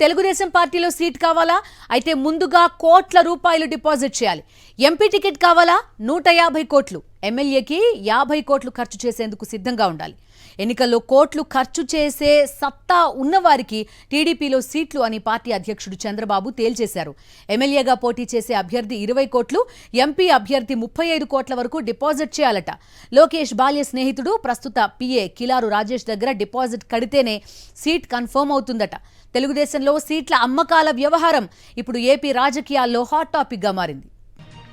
తెలుగుదేశం పార్టీలో సీట్ కావాలా? అయితే ముందుగా కోట్ల రూపాయలు డిపాజిట్ చేయాలి. ఎంపీ టికెట్ కావాలా? 150 కోట్లు. ఎమ్మెల్యేకి 50 కోట్లు ఖర్చు చేసేందుకు సిద్ధంగా ఉండాలి. ఎన్నికల్లో కోట్లు ఖర్చు చేసే సత్తా ఉన్నవారికి టీడీపీలో సీట్లు అని పార్టీ అధ్యక్షుడు చంద్రబాబు తేల్చేశారు. ఎమ్మెల్యేగా పోటీ చేసే అభ్యర్థి 20 కోట్లు, ఎంపీ అభ్యర్థి 35 కోట్ల వరకు డిపాజిట్ చేయాలట. లోకేష్ బాల్య స్నేహితుడు ప్రస్తుత పీఏ కిలారు రాజేష్ దగ్గర డిపాజిట్ కడితేనే సీట్ కన్ఫర్మ్ అవుతుందట. తెలుగుదేశంలో సీట్ల అమ్మకాల వ్యవహారం ఇప్పుడు ఏపీ రాజకీయాల్లో హాట్ టాపిక్ గా మారింది.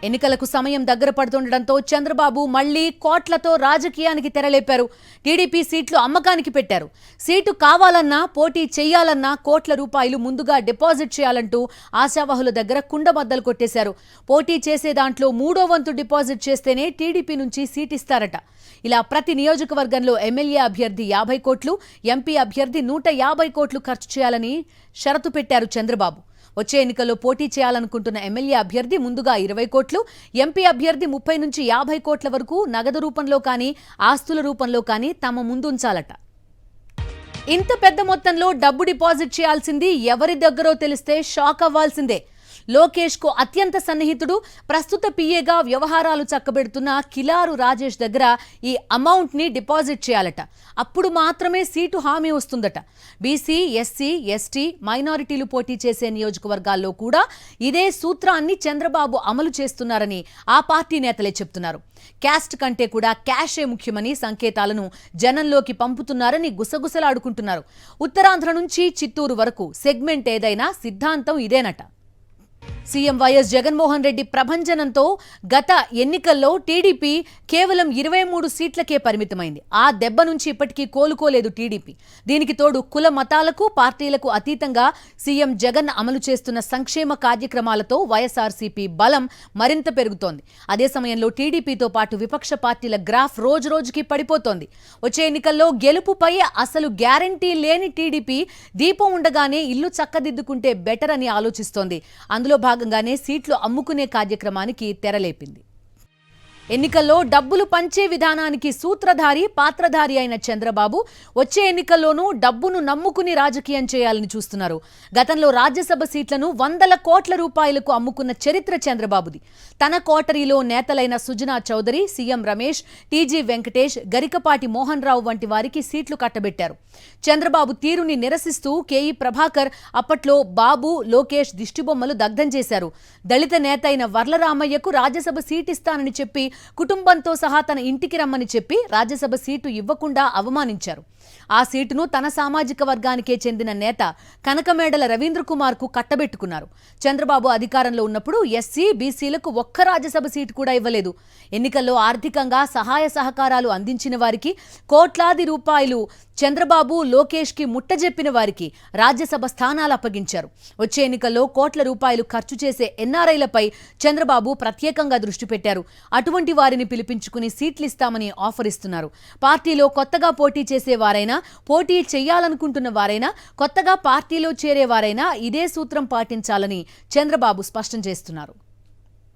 ఎన్నికలకు సమయం దగ్గర పడుతుండటంతో చంద్రబాబు మళ్లీ కోట్లతో రాజకీయానికి తెరలేపారు. టీడీపీ సీట్లు అమ్మకానికి పెట్టారు. సీటు కావాలన్నా, పోటీ చేయాలన్నా కోట్ల రూపాయలు ముందుగా డిపాజిట్ చేయాలంటూ ఆశావహుల దగ్గర కుండబద్దలు కొట్టేశారు. పోటీ చేసే దాంట్లో 3వ వంతు డిపాజిట్ చేస్తేనే టీడీపీ నుంచి సీట్ ఇస్తారట. ఇలా ప్రతి నియోజకవర్గంలో ఎమ్మెల్యే అభ్యర్థి 50 కోట్లు, ఎంపీ అభ్యర్థి 150 కోట్లు ఖర్చు చేయాలని షరతు పెట్టారు చంద్రబాబు. వచ్చే ఎన్నికల్లో పోటీ చేయాలనుకుంటున్న ఎమ్మెల్యే అభ్యర్థి ముందుగా 20 కోట్లు, ఎంపీ అభ్యర్థి 30 నుంచి 50 కోట్ల వరకు నగదు రూపంలో కానీ, ఆస్తుల రూపంలో కానీ తమ ముందుంచాలట. ఇంత పెద్ద మొత్తంలో డబ్బు డిపాజిట్ చేయాల్సింది ఎవరి దగ్గరో తెలిస్తే షాక్ అవ్వాల్సిందే. లోకేష్ కు అత్యంత సన్నిహితుడు, ప్రస్తుత పీఏగా వ్యవహారాలు చక్కబెడుతున్న కిలారు రాజేష్ దగ్గర ఈ అమౌంట్ ని డిపాజిట్ చేయాలట. అప్పుడు మాత్రమే సీటు హామీ వస్తుందట. బీసీ, ఎస్సీ, ఎస్టీ, మైనారిటీలు పోటీ చేసే నియోజకవర్గాల్లో కూడా ఇదే సూత్రాన్ని చంద్రబాబు అమలు చేస్తున్నారని ఆ పార్టీ నేతలే చెప్తున్నారు. క్యాస్ట్ కంటే కూడా క్యాషే ముఖ్యమని సంకేతాలను జనంలోకి పంపుతున్నారని గుసగుసలాడుకుంటున్నారు. ఉత్తరాంధ్ర నుంచి చిత్తూరు వరకు సెగ్మెంట్ ఏదైనా సిద్ధాంతం ఇదేనట. సీఎం వైఎస్ జగన్మోహన్ రెడ్డి ప్రభంజనంతో గత ఎన్నికల్లో టీడీపీ కేవలం 23 సీట్లకే పరిమితమైంది. ఆ దెబ్బ నుంచి ఇప్పటికీ కోలుకోలేదు టీడీపీ. దీనికి తోడు కుల మతాలకు, పార్టీలకు అతీతంగా సీఎం జగన్ అమలు చేస్తున్న సంక్షేమ కార్యక్రమాలతో వైఎస్ఆర్సీపీ బలం మరింత పెరుగుతోంది. అదే సమయంలో టీడీపీతో పాటు విపక్ష పార్టీల గ్రాఫ్ రోజురోజుకి పడిపోతోంది. వచ్చే ఎన్నికల్లో గెలుపుపై అసలు గ్యారంటీ లేని టీడీపీ దీపం ఉండగానే ఇల్లు చక్కదిద్దుకుంటే బెటర్ అని ఆలోచిస్తోంది. అందులో భాగంగానే సీట్లు అమ్ముకునే కార్యక్రమానికి తెరలేపింది. ఎన్నికల్లో డబ్బులు పంచే విధానానికి సూత్రధారి, పాత్రధారి అయిన చంద్రబాబు వచ్చే ఎన్నికల్లోనూ డబ్బును నమ్ముకుని రాజకీయం చేయాలని చూస్తున్నారు. గతంలో రాజ్యసభ సీట్లను 100 కోట్ల రూపాయలకు అమ్ముకున్న చరిత్ర చంద్రబాబుది. తన కోటరీలో నేతలైన సుజనా చౌదరి, సీఎం రమేష్, టీజీ వెంకటేష్, గరికపాటి మోహన్ రావు వంటి వారికి సీట్లు కట్టబెట్టారు. చంద్రబాబు తీరుని నిరసిస్తూ కేఈ ప్రభాకర్ అప్పట్లో బాబు, లోకేష్ దిష్టిబొమ్మలు దగ్ధం చేశారు. దళిత నేత అయిన వర్లరామయ్యకు రాజ్యసభ సీట్ ఇస్తానని చెప్పి కుటుంబంతో సహా తన ఇంటికి రమ్మని చెప్పి రాజ్యసభ సీటు ఇవ్వకుండా అవమానించారు. ఆ సీటును తన సామాజిక వర్గానికే చెందిన నేత కనకమేడల రవీంద్ర కుమార్ కు కట్టబెట్టుకున్నారు. చంద్రబాబు అధికారంలో ఉన్నప్పుడు ఎస్సీ, బీసీలకు ఒక్క రాజ్యసభ సీటు కూడా ఇవ్వలేదు. ఎన్నికల్లో ఆర్థికంగా సహాయ సహకారాలు అందించిన వారికి, కోట్లాది రూపాయలు చంద్రబాబు, లోకేష్ కి ముట్టజెప్పిన వారికి రాజ్యసభ స్థానాలు అప్పగించారు. వచ్చే ఎన్నికల్లో కోట్ల రూపాయలు ఖర్చు చేసే ఎన్ఆర్ఐలపై చంద్రబాబు ప్రత్యేకంగా దృష్టి పెట్టారు. అటువంటి వారిని పిలిపించుకుని సీట్లిస్తామని ఆఫర్ ఇస్తున్నారు. పార్టీలో కొత్తగా పోటీ చేసే వారైనా, పోటీ చేయాలనుకుంటున్న వారైనా, కొత్తగా పార్టీలో చేరే వారైనా ఇదే సూత్రం పాటించాలని చంద్రబాబు స్పష్టం చేస్తున్నారు.